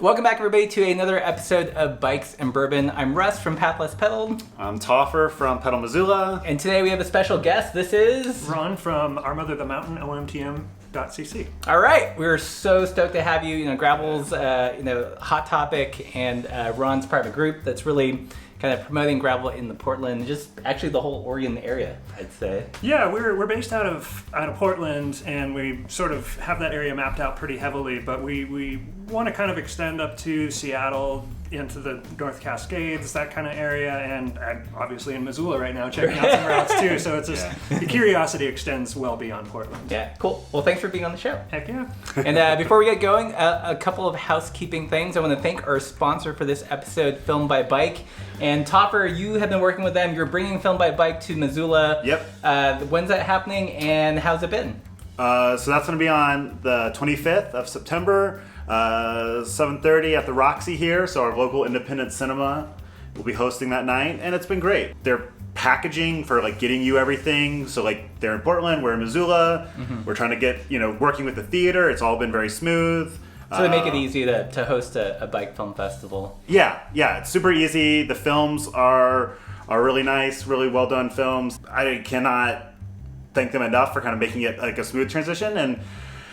Welcome back, everybody, to another episode of Bikes and Bourbon. I'm Russ from Path Less Pedaled. I'm Toffer from Pedal Missoula. And today we have a special guest. This is... Ron from Our Mother the Mountain, OMTM.CC. All right. We're so stoked to have you. Gravel's, hot topic, and Ron's part of a group that's really kind of promoting gravel in the Portland, just actually the whole Oregon area, I'd say. Yeah, we're based out of Portland, and we sort of have that area mapped out pretty heavily, but we want to kind of extend up to Seattle, into the North Cascades, that kind of area, and obviously in Missoula right now, checking out some routes too, so it's just, the curiosity extends well beyond Portland. Yeah, cool. Well, thanks for being on the show. Heck yeah. And before we get going, a couple of housekeeping things. I want to thank our sponsor for this episode, Film by Bike. And Topper, you have been working with them. You're bringing Film by Bike to Missoula. Yep. When's that happening, and how's it been? So that's going to be on the 25th of September, 7:30 at the Roxy here. So our local independent cinema will be hosting that night, and it's been great. They're packaging for getting you everything. So they're in Portland, we're in Missoula. Mm-hmm. We're trying to get working with the theater. It's all been very smooth. So they make it easy to host a bike film festival. Yeah, it's super easy. The films are really nice, really well done films. I cannot thank them enough for kind of making it a smooth transition. And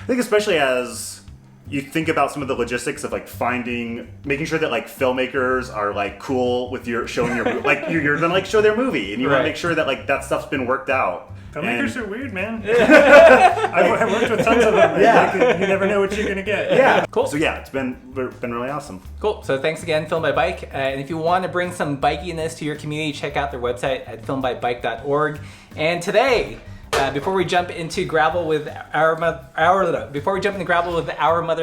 I think especially as you think about some of the logistics of making sure that filmmakers are cool with showing your you're gonna show their movie, and you want to make sure that that stuff's been worked out. Filmmakers are weird, man. I've worked with tons of them. Yeah. You never know what you're going to get. Yeah. Cool. So yeah, it's been really awesome. Cool. So thanks again, Film by Bike. And if you want to bring some bikiness to your community, check out their website at filmbybike.org. And today, before we jump into gravel with our Mother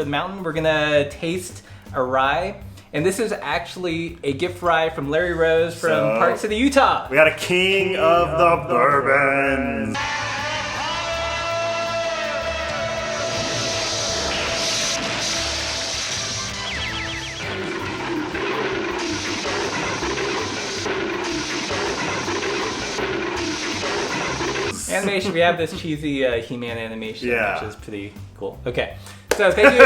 the Mountain, we're gonna taste a rye. And this is actually a gift rye from Larry Rose from Park City, Utah. We got a king of the bourbon. Animation, we have this cheesy He-Man animation, which is pretty cool. Okay. So thank you,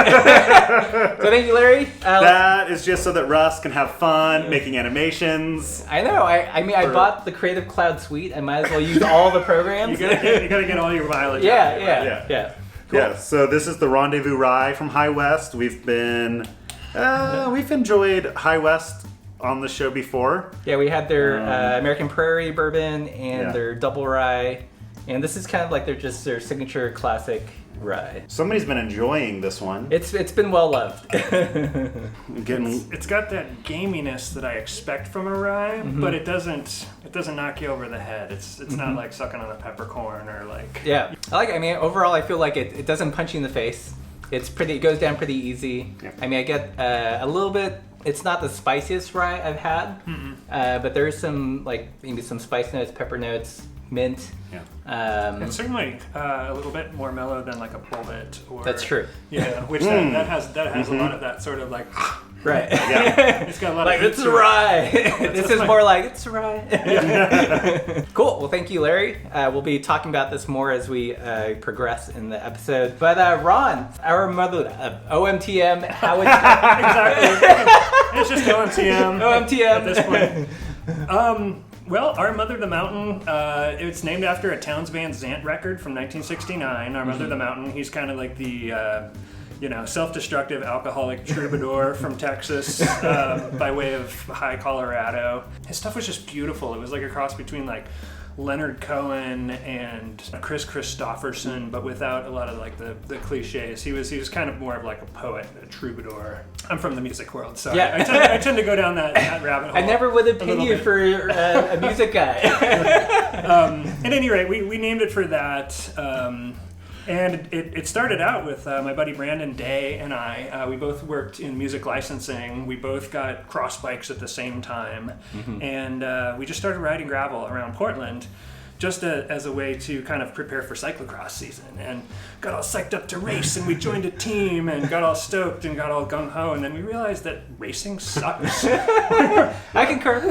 Larry. That is just so that Russ can have fun making animations. I know. I bought the Creative Cloud suite. I might as well use all the programs. You gotta get all your mileage. Yeah. Cool. Yeah. So this is the Rendezvous Rye from High West. We've enjoyed High West on the show before. Yeah, we had their American Prairie bourbon and their double rye, and this is kind of their signature classic rye. Somebody's been enjoying this one. It's been well loved. It's got that gaminess that I expect from a rye, but it doesn't knock you over the head. It's not like sucking on a peppercorn or Yeah, overall I feel like it doesn't punch you in the face. It goes down pretty easy. Yeah. I get a little bit. It's not the spiciest rye I've had, but there's some maybe some spice notes, pepper notes, mint. Yeah. It's certainly a little bit more mellow than a bullet. That's true. Yeah, which that has a lot of that sort of Right. Yeah. It's got a lot of it's a rye. This is more it's a rye. Yeah. Cool. Well, thank you, Larry. We'll be talking about this more as we progress in the episode. But Ron, our mother OMTM, how it's exactly. It's just OMTM. OMTM at this point. Well, Our Mother the Mountain, it's named after a Towns Van Zandt record from 1969. Our Mother the Mountain, he's kind of like the self-destructive alcoholic troubadour from Texas by way of High Colorado. His stuff was just beautiful. It was like a cross between Leonard Cohen and Chris Christopherson, but without a lot of the cliches. He was kind of more of a poet, a troubadour. I'm from the music world, so I tend to go down that rabbit hole. I never would have paid you for a music guy. At any rate, we named it for that. And it started out with my buddy Brandon Day and I. We both worked in music licensing. We both got cross bikes at the same time. And we just started riding gravel around Portland just as a way to kind of prepare for cyclocross season. And got all psyched up to race, and we joined a team and got all stoked and got all gung-ho. And then we realized that racing sucks. I concur.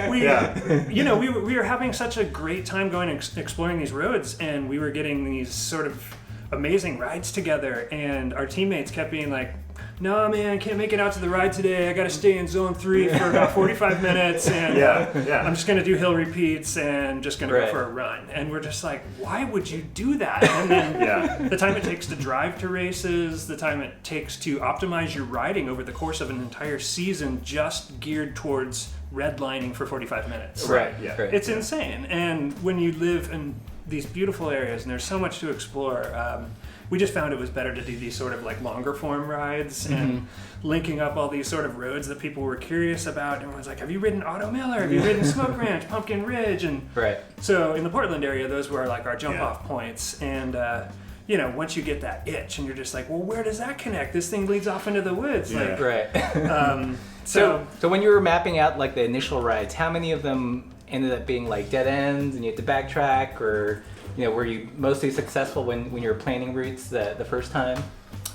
We were having such a great time going and exploring these roads, and we were getting these sort of amazing rides together, and our teammates kept being like, no, man, I can't make it out to the ride today. I got to stay in zone 3 for about 45 minutes, and I'm just going to do hill repeats and just going to go for a run. And we're just like, why would you do that? And then the time it takes to drive to races, the time it takes to optimize your riding over the course of an entire season just geared towards redlining for 45 minutes. It's insane. And when you live in these beautiful areas and there's so much to explore, we just found it was better to do these sort of like longer form rides and linking up all these sort of roads that people were curious about. Everyone's like, have you ridden Otto Miller? Have you ridden Smoke Ranch, Pumpkin Ridge? And so in the Portland area, those were like our jump off points. And you know, once you get that itch and you're just like, well, where does that connect? This thing leads off into the woods. So when you were mapping out like the initial rides, how many of them ended up being like dead ends and you had to backtrack, or you know, were you mostly successful when you were planning routes the first time?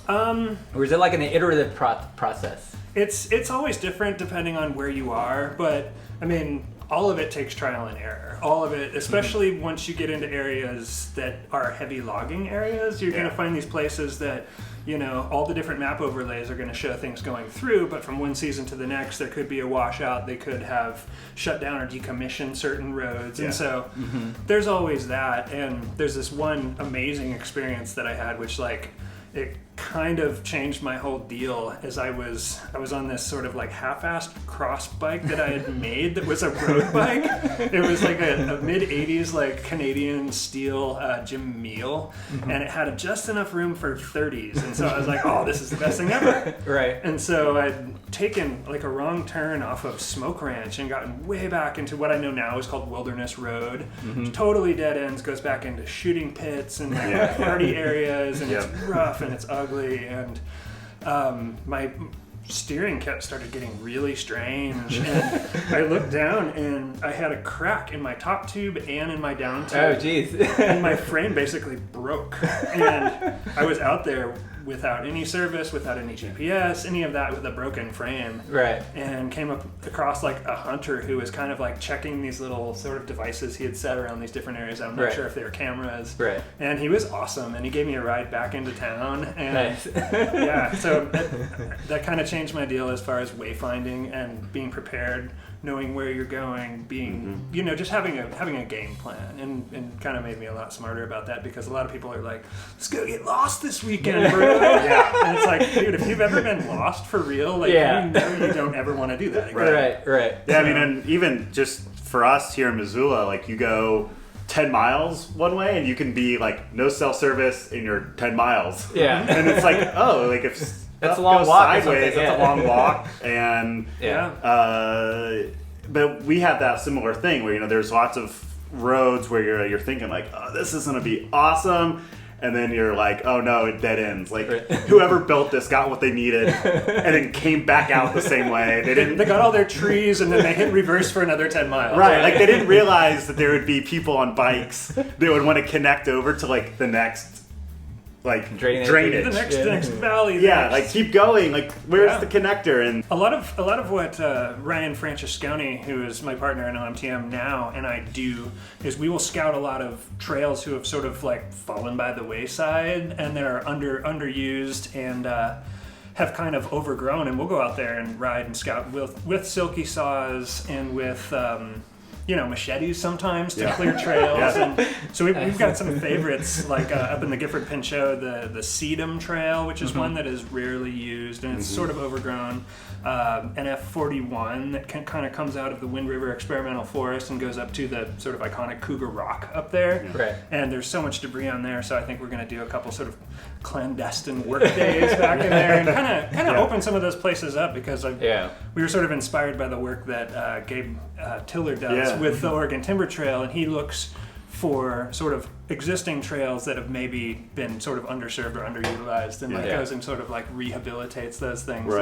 Or is it like an iterative process? It's always different depending on where you are, but I mean, all of it takes trial and error. All of it, especially once you get into areas that are heavy logging areas, you're going to find these places that, you know, all the different map overlays are going to show things going through, but from one season to the next, there could be a washout. They could have shut down or decommissioned certain roads. And so there's always that. And there's this one amazing experience that I had, which like, it kind of changed my whole deal as I was on this sort of like half-assed cross bike that I had made that was a road bike. It was like a mid-80s like Canadian steel Jim Meal, and it had just enough room for 30s, and so I was like, oh, this is the best thing ever. And so I'd taken like a wrong turn off of Smoke Ranch and gotten way back into what I know now is called Wilderness Road. Totally dead ends, goes back into shooting pits and like party areas, and it's rough and it's ugly, and my steering started getting really strange, and I looked down and I had a crack in my top tube and in my down tube. Oh geez. And my frame basically broke, and I was out there without any service, without any GPS, any of that, with a broken frame. And came up across like a hunter who was kind of like checking these little sort of devices he had set around these different areas. I'm not sure if they were cameras. And he was awesome, and he gave me a ride back into town. And so that kind of changed my deal as far as wayfinding and being prepared, knowing where you're going, being, you know, just having a game plan, and kind of made me a lot smarter about that, because a lot of people are like, let's go get lost this weekend, bro. And it's like, dude, if you've ever been lost for real, like, you know you don't ever want to do that again. Yeah, I mean, and even just for us here in Missoula, like you go 10 miles one way and you can be like no cell service in your 10 miles. And it's like, oh, like if that's a long walk. Sideways, that's a long walk, and but we had that similar thing where, you know, there's lots of roads where you're thinking like, oh, this is gonna be awesome, and then you're like, oh no, it dead ends. Like whoever built this got what they needed, and then came back out the same way. They got all their trees, and then they hit reverse for another 10 miles. Like they didn't realize that there would be people on bikes that would want to connect over to like the next like drainage. The next valley. Like keep going. Like where's the connector? And a lot of what Ryan Francesconi, who is my partner in OMTM now, and I do is we will scout a lot of trails who have sort of like fallen by the wayside and that are underused and have kind of overgrown, and we'll go out there and ride and scout with silky saws and with you know, machetes sometimes to clear trails. And so we've got some favorites, like up in the Gifford Pinchot, the Sedum Trail, which is one that is rarely used, and it's sort of overgrown. An F41 that kind of comes out of the Wind River Experimental Forest and goes up to the sort of iconic Cougar Rock up there. And there's so much debris on there, so I think we're going to do a couple sort of clandestine work days back in there and kind of open some of those places up, because we were sort of inspired by the work that Gabe Tiller does with the Oregon Timber Trail, and he looks for sort of existing trails that have maybe been sort of underserved or underutilized, and goes and sort of like rehabilitates those things.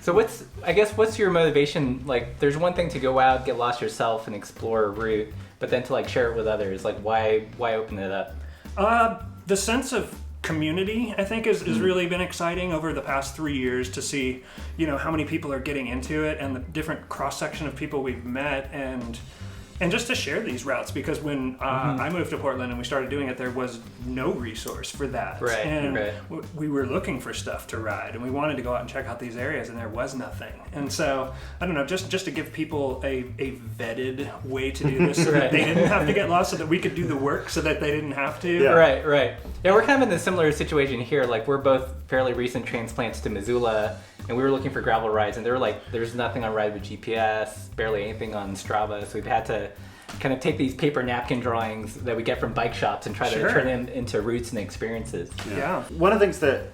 So what's your motivation? Like, there's one thing to go out, get lost yourself, and explore a route, but then to like share it with others. Like, why open it up? The sense of community, I think, is really been exciting over the past 3 years to see, you know, how many people are getting into it and the different cross section of people we've met, and and just to share these routes, because when I moved to Portland and we started doing it, there was no resource for that. Right, and right. we were looking for stuff to ride, and we wanted to go out and check out these areas, and there was nothing. And so, I don't know, just to give people a vetted way to do this so that they didn't have to get lost, so that we could do the work so that they didn't have to. Yeah. Right. Yeah, we're kind of in a similar situation here. Like, we're both fairly recent transplants to Missoula, and we were looking for gravel rides, and they were like, there's nothing on Ride with GPS, barely anything on Strava, so we've had to kind of take these paper napkin drawings that we get from bike shops and try to turn them into routes and experiences. Yeah. One of the things that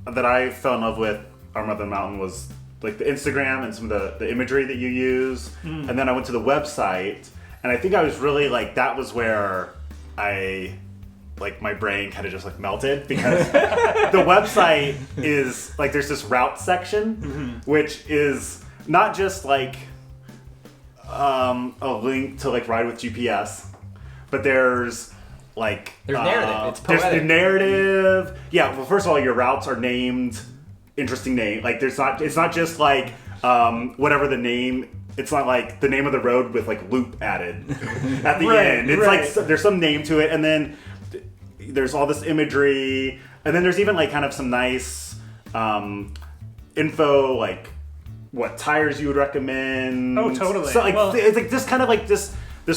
I fell in love with Our Mother Mountain was like the Instagram and some of the imagery that you use. And then I went to the website, and I think I was really like, that was where my brain kind of just like melted, because the website is like, there's this route section, which is not just like a link to like Ride with GPS, but there's narrative. It's poetic. There's the narrative. Yeah. Well, first of all, your routes are named interesting name. Like it's not just like whatever the name. It's not like the name of the road with like loop added at the end. It's like there's some name to it, and then there's all this imagery, and then there's even like kind of some nice info, like what tires you would recommend. Oh, totally. So like it's like this kind of like this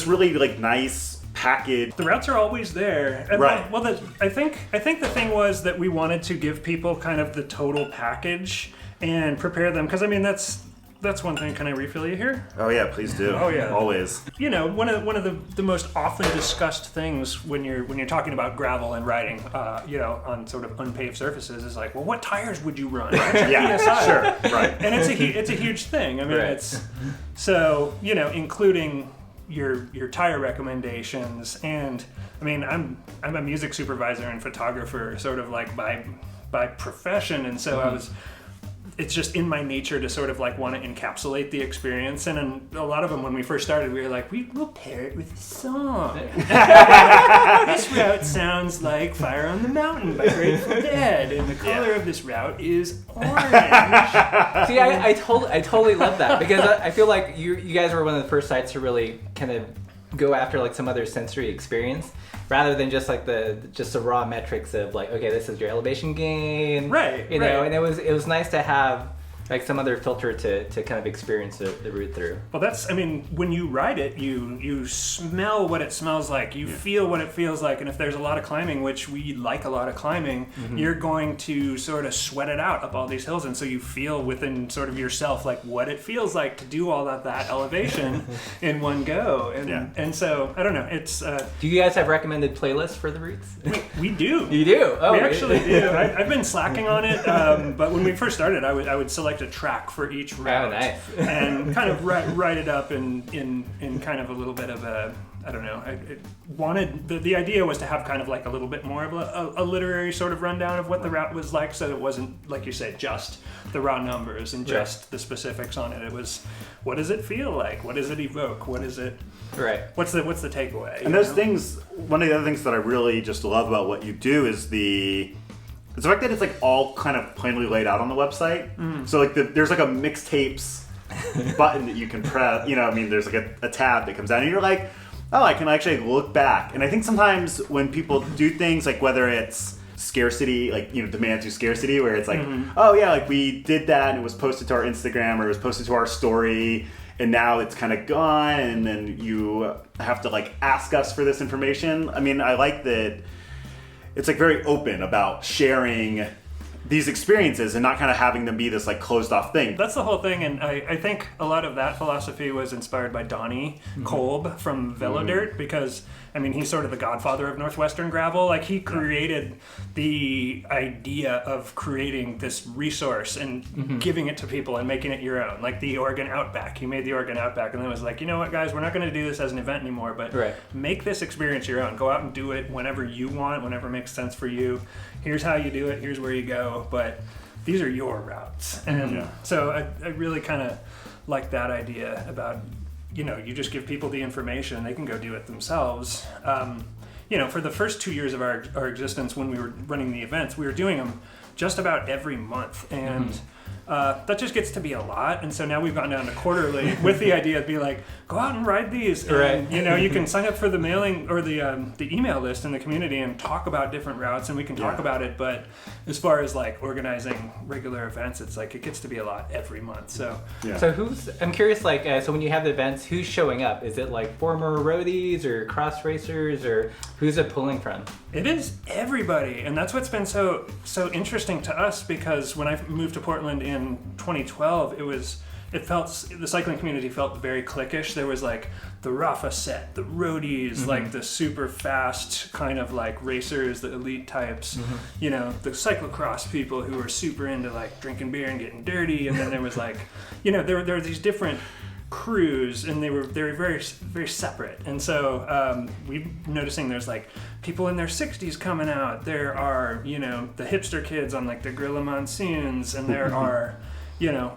really like nice package. The routes are always there. And right. Well, I think the thing was that we wanted to give people kind of the total package and prepare them, because I mean that's one thing. Can I refill you here? Oh yeah, please do. Oh yeah, always. You know, one of the most often discussed things when you're talking about gravel and riding, on sort of unpaved surfaces is like, well, what tires would you run? Yeah, sure, right. And it's a huge thing. I mean, it's so including your tire recommendations, and I mean, I'm a music supervisor and photographer, sort of like by profession, and so it's just in my nature to sort of like want to encapsulate the experience. And a lot of them, when we first started, we were like, we'll pair it with a song. This route sounds like Fire on the Mountain by Grateful Dead, and the color of this route is orange. See, I totally love that, because I feel like you guys were one of the first sites to really kind of go after like some other sensory experience, rather than just like the raw metrics of like, okay, this is your elevation gain, right? And it was nice to have like some other filter to kind of experience the route through. Well, when you ride it, you smell what it smells like, you feel what it feels like, and if there's a lot of climbing, which we like a lot of climbing, you're going to sort of sweat it out up all these hills, and so you feel within sort of yourself like what it feels like to do all that elevation in one go, and so I don't know. It's do you guys have recommended playlists for the routes? We do. You do? Oh, we actually do. I've been slacking on it, but when we first started, I would select a track for each route. Oh, nice. And kind of write it up in kind of a little bit of a, I don't know, the idea was to have kind of like a little bit more of a literary sort of rundown of what the route was like, so it wasn't, like you said, just the raw numbers and just the specifics on it. It was, what does it feel like? What does it evoke? What is it? Right. What's the takeaway? And those things, one of the other things that I really just love about what you do is the fact that it's like all kind of plainly laid out on the website. So like there's like a mixtapes button that you can press. There's like a tab that comes down, and you're like, oh, I can actually look back. And I think sometimes when people do things, like whether it's scarcity, like demand through scarcity, where it's like, oh yeah, like we did that and it was posted to our Instagram or it was posted to our story, and now it's kind of gone, and then you have to like ask us for this information. I mean, I like that it's like very open about sharing these experiences and not kind of having them be this like closed off thing. That's the whole thing, and I think a lot of that philosophy was inspired by Donnie Kolb from Velodirt, because I mean, he's sort of the godfather of Northwestern gravel. Like, he created the idea of creating this resource and giving it to people and making it your own. Like the Oregon Outback. He made the Oregon Outback and then was like, you know what, guys, we're not going to do this as an event anymore, but make this experience your own. Go out and do it whenever you want, whenever it makes sense for you. Here's how you do it. Here's where you go. But these are your routes. And so I really kind of like that idea about, you just give people the information, they can go do it themselves. For the first 2 years of our existence, when we were running the events, we were doing them just about every month. And that just gets to be a lot. And so now we've gone down to quarterly with the idea of be like, go out and ride these. And, you can sign up for the mailing or the email list in the community and talk about different routes, and we can talk about it. But as far as like organizing regular events, it's like it gets to be a lot every month. So So I'm curious, like, so when you have the events, who's showing up? Is it like former roadies or cross racers, or who's it pulling from? It is everybody, and that's what's been so interesting to us, because when I moved to Portland in 2012, the cycling community felt very cliquish. There was like the Rafa set, the roadies, like the super fast kind of like racers, the elite types, the cyclocross people who were super into like drinking beer and getting dirty, and then there was like, there were these different crews, and they were very, very separate. And so we're noticing there's like people in their 60s coming out. There are, the hipster kids on like the Gorilla Monsoons, and there are,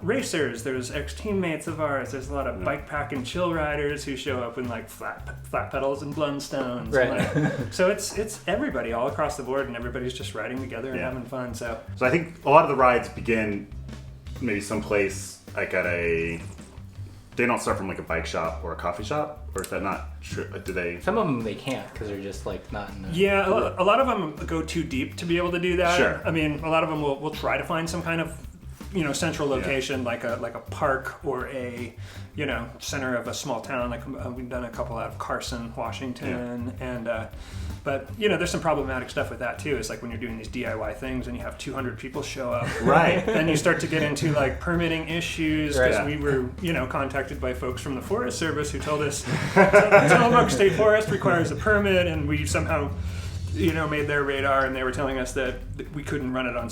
racers. There's ex-teammates of ours. There's a lot of bike pack and chill riders who show up in like flat pedals and Blundstones. Right. And so it's everybody all across the board, and everybody's just riding together and having fun. So I think a lot of the rides begin maybe someplace like they don't start from like a bike shop or a coffee shop, or is that not true? Do they? Some of them they can't because they're just like not in the... Yeah, a lot of them go too deep to be able to do that. Sure. I mean, a lot of them will try to find some kind of central location, like a park or a center of a small town. Like we've done a couple out of Carson, Washington, and but there's some problematic stuff with that too. It's like when you're doing these DIY things and you have 200 people show up, right? Then you start to get into like permitting issues, because we were contacted by folks from the Forest Service who told us Tillamook State Forest requires a permit, and we somehow made their radar, and they were telling us that we couldn't run it on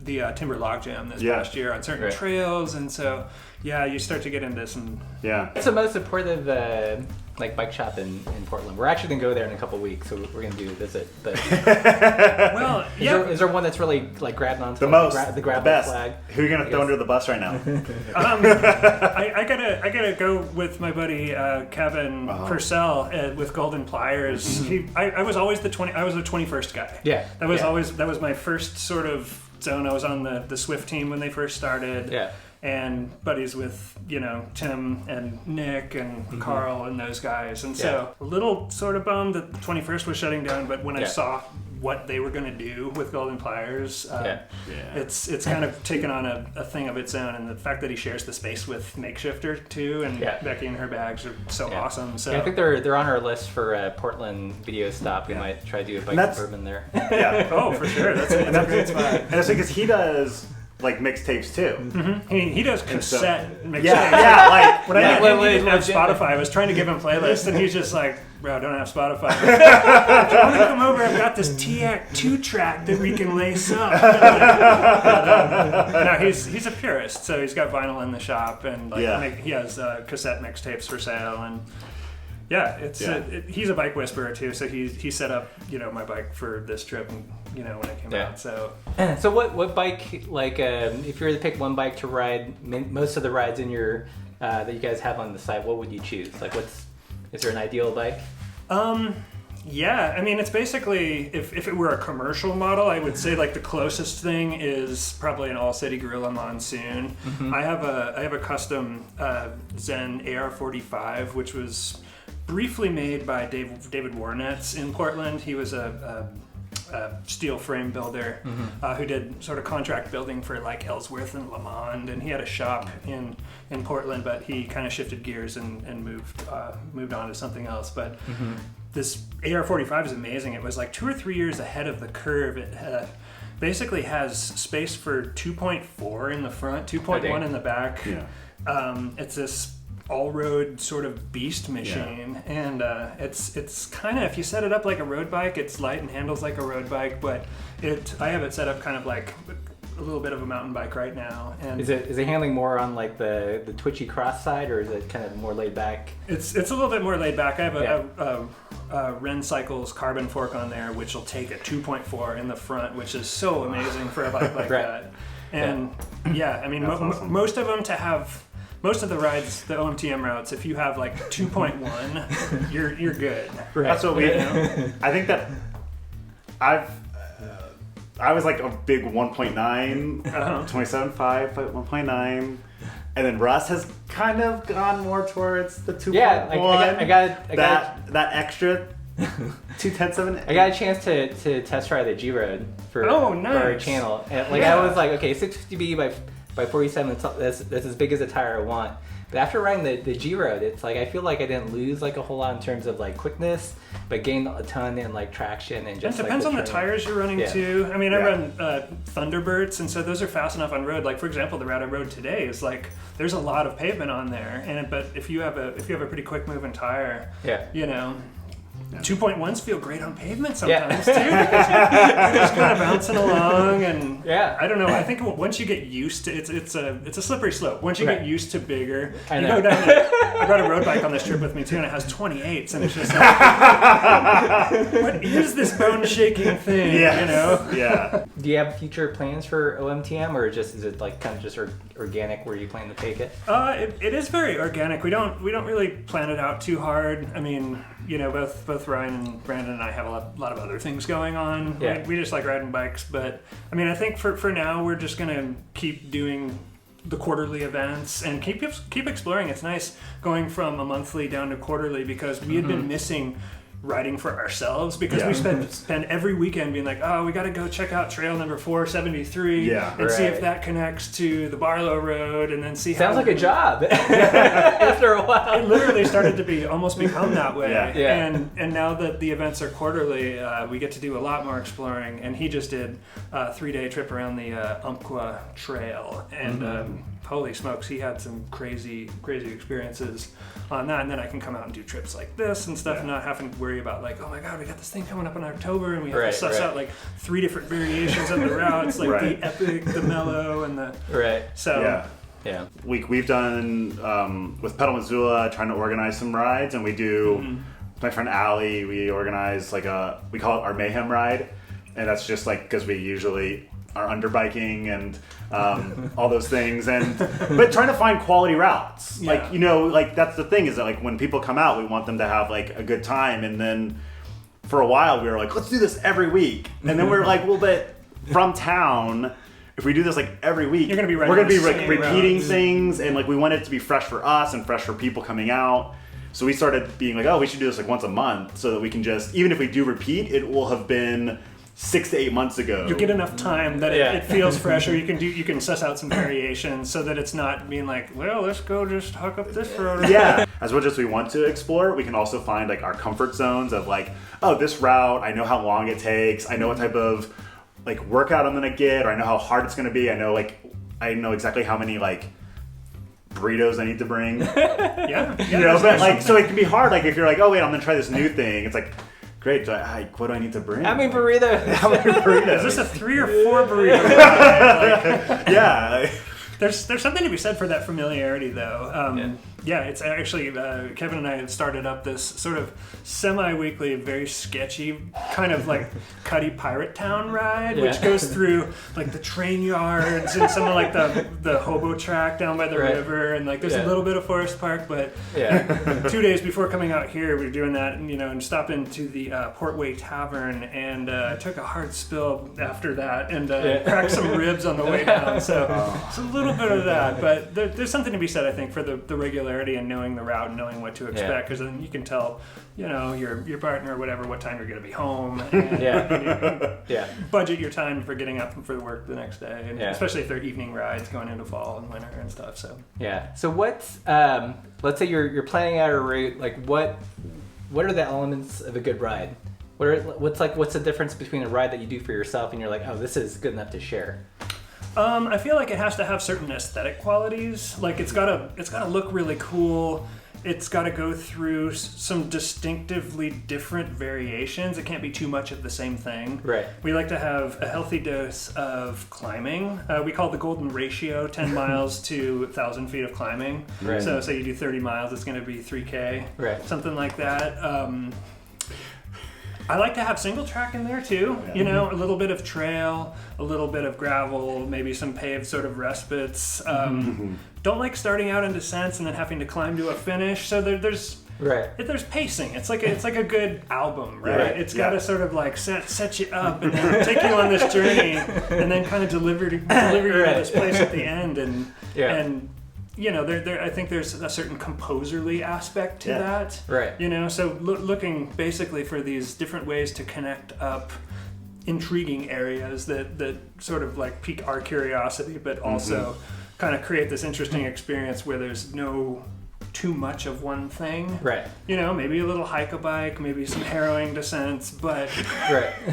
the timber logjam this past year on certain trails. And so you start to get into some... It's the most supportive like bike shop in Portland. We're actually gonna go there in a couple weeks, so we're gonna do a visit. But is there one that's really like grabbing onto the gravel flag? Who are you gonna throw under the bus right now? I gotta go with my buddy Kevin Purcell with Golden Pliers. I was always the 21st guy. That was my first sort of zone. I was on the Swift team when they first started. And buddies with, Tim and Nick and Carl and those guys. And so a little sort of bummed that the 21st was shutting down, but when I saw what they were going to do with Golden Pliers, it's kind of taken on a thing of its own. And the fact that he shares the space with Makeshifter too, and Becky and her bags are so awesome. So I think they're on our list for Portland video stop. We might try to do a bike Bourbon there. Oh, for sure. That's a great spot. And it's because he does like mixtapes too. He does cassette mixtapes. Like when I didn't have Spotify, I was trying to give him playlists, and he's just like, "Bro, I don't have Spotify. If you want to come over, I've got this TAC 2-track that we can lace up." No, he's a purist, so he's got vinyl in the shop, and he has cassette mixtapes for sale, and he's a bike whisperer too. So he set up my bike for this trip, and when it came out. So what bike, like if you were to pick one bike to ride most of the rides in your that you guys have on the site, what would you choose? Like is there an ideal bike? Yeah, I mean, it's basically, if it were a commercial model, I would say like the closest thing is probably an All-City Gorilla Monsoon. I have a custom Zen AR-45, which was briefly made by David Warnetz in Portland. He was a steel frame builder who did sort of contract building for like Ellsworth and Lamond, and he had a shop in Portland, but he kind of shifted gears and moved on to something else. But this AR-45 is amazing. It was like 2 or 3 years ahead of the curve. It basically has space for 2.4 in the front, 2.1 in the back. It's this all-road sort of beast machine, and it's kind of, if you set it up like a road bike, it's light and handles like a road bike, but I have it set up kind of like a little bit of a mountain bike right now. And is it handling more on like the twitchy cross side, or is it kind of more laid back? It's a little bit more laid back. I have a Ren Cycles carbon fork on there, which will take a 2.4 in the front, which is so amazing for a bike like that. And I mean, awesome. Most of them most of the rides, the OMTM routes, if you have like 2.1, you're good. That's what we. I think that I've I was like a big 1.9, 27.5, 1.9. And then Russ has kind of gone more towards the 2.1. Yeah, I got that extra 0.2 of an. I got a chance to test ride the G Road for nice. our channel, and I was like, okay, 650B by 47. That's as big as a tire I want. But after riding the G Road, it's like I feel like I didn't lose like a whole lot in terms of like quickness, but gained a ton in like traction and just. It depends on the tires you're running too. I mean, I run Thunderbirds, and so those are fast enough on road. Like for example, the route I rode today is like there's a lot of pavement on there, but if you have a pretty quick moving tire, you know. 2.1s feel great on pavement sometimes too, because you're just kind of bouncing along, and I don't know. I think once you get used to it's a slippery slope. Once you get used to bigger, you go down. I brought a road bike on this trip with me too, and it has 28s, and it's just like, what is this bone shaking thing? You know? Yeah. Do you have future plans for OMTM, or is it like kind of just organic where you plan to take it? It is very organic. We don't really plan it out too hard. I mean, you know, both Ryan and Brandon and I have a lot of other things going on. Yeah. We just like riding bikes, but I mean, I think for now we're just gonna keep doing the quarterly events and keep exploring. It's nice going from a monthly down to quarterly because we had been missing riding for ourselves because we spend every weekend being like, oh, we got to go check out trail number 473 and see if that connects to the Barlow Road, and then see sounds like a job after a while. It literally started to almost become that way. And now that the events are quarterly, we get to do a lot more exploring, and he just did a 3-day trip around the Umpqua Trail, and holy smokes, he had some crazy experiences on that. And then I can come out and do trips like this and stuff and not having to worry about like, oh my god, we got this thing coming up in October and we have to suss out like 3 different variations of the routes, like the epic, the mellow, and the so we've done with Pedal Missoula trying to organize some rides, and we do my friend Allie, we organize like we call it our Mayhem Ride, and that's just like because we usually are underbiking and all those things, but trying to find quality routes. Like, you know, like that's the thing is that like when people come out, we want them to have like a good time, and then for a while we were like, let's do this every week, and then we were like, well, but from town, if we do this like every week, we're gonna be repeating things, and like we want it to be fresh for us and fresh for people coming out. So we started being like, oh, we should do this like once a month, so that we can just, even if we do repeat, it will have been 6 to 8 months ago. You get enough time that it feels fresh, or you can suss out some variations so that it's not being like, well, let's go just hook up this road. As much as we want to explore, we can also find like our comfort zones of like, oh, this route, I know how long it takes, I know what type of like workout I'm gonna get, or I know how hard it's gonna be, I know exactly how many like burritos I need to bring. You know, but like, so it can be hard, like if you're like, oh wait, I'm gonna try this new thing, it's like, great, what do I need to bring? How many burritos? Is this a 3 or 4 burrito? There's something to be said for that familiarity, though. It's actually Kevin and I had started up this sort of semi-weekly, very sketchy kind of like Cuddy Pirate Town ride, which goes through like the train yards and some of like the hobo track down by the river, and like there's a little bit of Forest Park, but 2 days before coming out here, we were doing that, and and stopped into the Portway Tavern and took a hard spill after that, and cracked some ribs on the way down. So it's a little bit of that, but there's something to be said, I think, for the regularity and knowing the route and knowing what to expect, because then you can tell, your partner or whatever what time you're going to be home, and budget your time for getting up for work the next day, and especially if they're evening rides going into fall and winter and stuff. So what's let's say you're planning out a route, like what are the elements of a good ride? What's the difference between a ride that you do for yourself and you're like, oh, this is good enough to share? I feel like it has to have certain aesthetic qualities. Like it's gotta look really cool. It's gotta go through some distinctively different variations. It can't be too much of the same thing. Right. We like to have a healthy dose of climbing. We call it the golden ratio: 10 miles to 1,000 feet of climbing. Right. So say you do 30 miles, it's gonna be 3K. Right. Something like that. I like to have single track in there too, a little bit of trail, a little bit of gravel, maybe some paved sort of respites. Don't like starting out in descents and then having to climb to a finish. So there's Right. There's pacing. It's like a good album, right? Right. It's got to sort of like set you up and then take you on this journey, and then kind of deliver you to this place at the end, and you know, I think there's a certain composerly aspect to that, right? You know, so looking basically for these different ways to connect up intriguing areas that sort of like pique our curiosity, but also kind of create this interesting experience where there's no too much of one thing, right? You know, maybe a little hike-a-bike, maybe some harrowing descents, but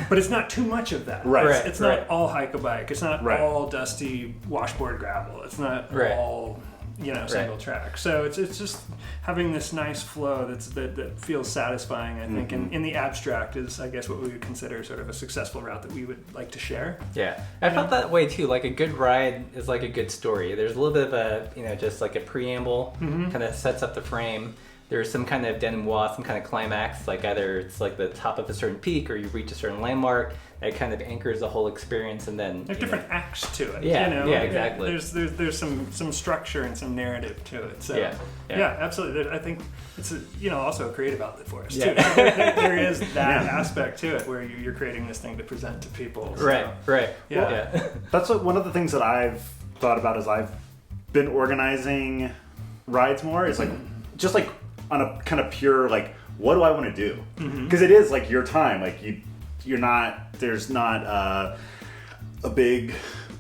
but it's not too much of that. Right. It's not all hike-a-bike. It's not all dusty washboard gravel. It's not all, you know, single track. So it's just having this nice flow that feels satisfying, I think, in the abstract is, I guess, what we would consider sort of a successful route that we would like to share. Yeah. I felt that way too. Like a good ride is like a good story. There's a little bit of a, you know, just like a preamble, kind of sets up the frame. There's some kind of denouement, some kind of climax, like either it's like the top of a certain peak or you reach a certain landmark that kind of anchors the whole experience, and then there's different acts to it. Yeah, you know? yeah, exactly. There's some structure and some narrative to it. So yeah, absolutely. I think it's also a creative outlet for us too. There is that aspect to it where you're creating this thing to present to people. So, right. Yeah. Well, that's one of the things that I've thought about as I've been organizing rides more is like just like on a kind of pure like, what do I want to do? Because it is like your time. Like there's not a big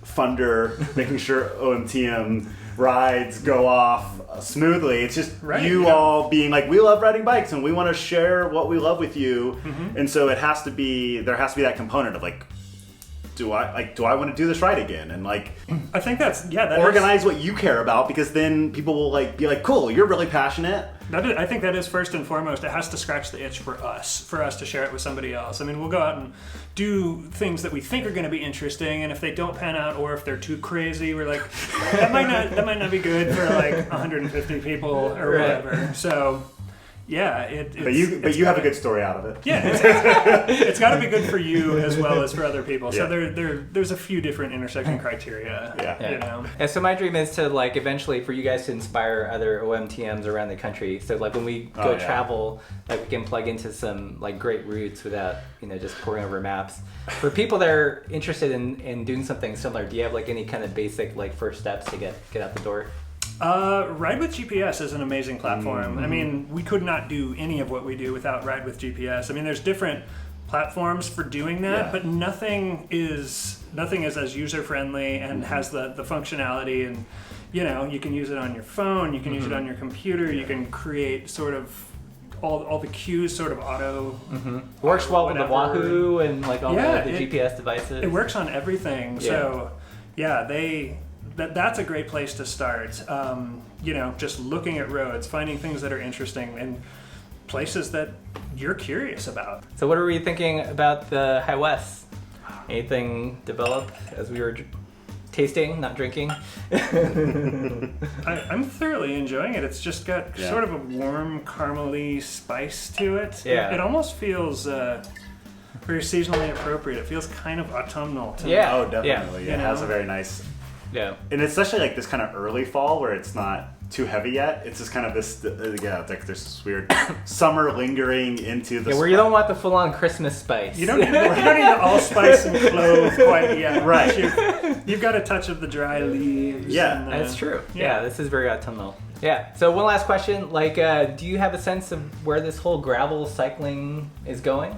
funder making sure OMTM rides go off smoothly. It's just all being like, we love riding bikes and we want to share what we love with you. And so there has to be that component of like, do I want to do this ride again? And like, I think that organize what you care about, because then people will like be like, cool, you're really passionate. I think that is first and foremost. It has to scratch the itch for us to share it with somebody else. I mean, we'll go out and do things that we think are going to be interesting, and if they don't pan out, or if they're too crazy, we're like, that might not be good for like 150 people or whatever. So. Yeah, but you have a good story out of it. Yeah, it's got to be good for you as well as for other people. So there's a few different intersection criteria. You know. And so my dream is to like eventually for you guys to inspire other OMTMs around the country. So like when we go travel, like we can plug into some like great routes without, you know, just pouring over maps. For people that are interested in doing something similar, do you have like any kind of basic like first steps to get out the door? Ride with GPS is an amazing platform. I mean, we could not do any of what we do without Ride with GPS. I mean, there's different platforms for doing that, but nothing is as user friendly and has the functionality, and you know, you can use it on your phone, you can use it on your computer, you can create sort of all the cues sort of auto works well with the Wahoo and like all the GPS devices. It works on everything. So that's a great place to start. You know, just looking at roads, finding things that are interesting and places that you're curious about. So what are we thinking about the High West? Anything develop as we were tasting, not drinking? I'm thoroughly enjoying it. It's just got sort of a warm, caramely spice to it. Yeah. It almost feels very seasonally appropriate. It feels kind of autumnal to me. Yeah. Oh, definitely. Yeah. It has a very nice... Yeah. And especially like this kind of early fall where it's not too heavy yet. It's just kind of this, it's like there's this weird summer lingering into the where you don't want the full-on Christmas spice. You don't need the allspice and clove quite yet. Right. You've got a touch of the dry leaves. Yeah. and, That's true. Yeah, this is very autumnal. Yeah. So one last question, like, do you have a sense of where this whole gravel cycling is going?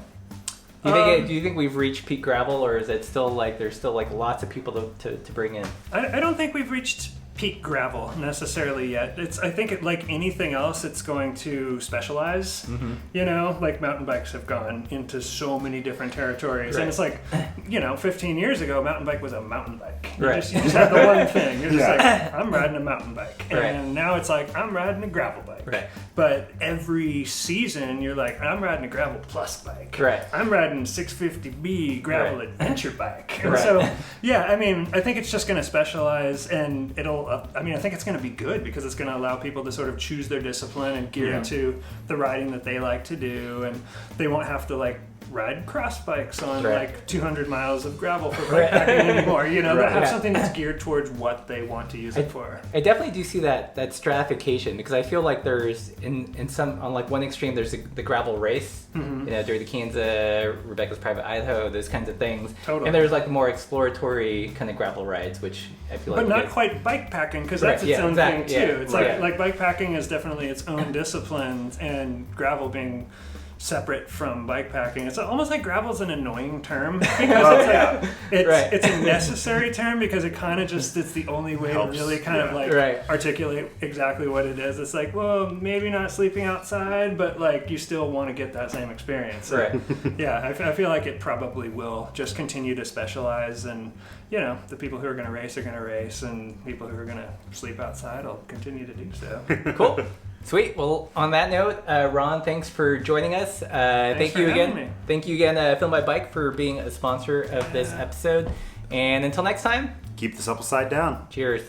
Do you think we've reached peak gravel, or is it still like there's still like lots of people to bring in? I don't think we've reached peak gravel necessarily yet. I think like anything else, it's going to specialize. You know, like mountain bikes have gone into so many different territories, and it's like, you know, 15 years ago, mountain bike was a mountain bike. You just had the one thing. You're just like, I'm riding a mountain bike, and now it's like I'm riding a gravel bike. But every season, you're like, I'm riding a gravel plus bike. I'm riding 650B gravel adventure bike. And so, yeah, I mean, I think it's just going to specialize, and I think it's going to be good because it's going to allow people to sort of choose their discipline and gear to the riding that they like to do, and they won't have to like ride cross bikes on Right. like 200 miles of gravel for bikepacking anymore. You know, Right. they have Yeah. something that's geared towards what they want to use it for. I definitely do see that stratification, because I feel like there's in some, on like one extreme there's the gravel race, you know, Dirty Kansas, Rebecca's Private Idaho, those kinds of things. Totally. And there's like the more exploratory kind of gravel rides, which I feel like But not is- quite bikepacking, because Right, that's its yeah, own exactly, thing too. yeah, It's right. like bikepacking is definitely its own discipline, and gravel being separate from bikepacking. It's almost like gravel's an annoying term, because Right. it's a necessary term, because it kind of just, it's the only way Helps, to really kind of like Right. articulate exactly what it is. It's like, well, maybe not sleeping outside, but like you still want to get that same experience. So, Right. yeah, I feel like it probably will just continue to specialize, and you know, the people who are going to race are going to race, and people who are going to sleep outside will continue to do so. Cool. Sweet. Well, on that note, Ron, thanks for joining us. Thank for you having again. me. Thank you again, Film by Bike, for being a sponsor of this episode. And until next time, Keep this upside down. cheers.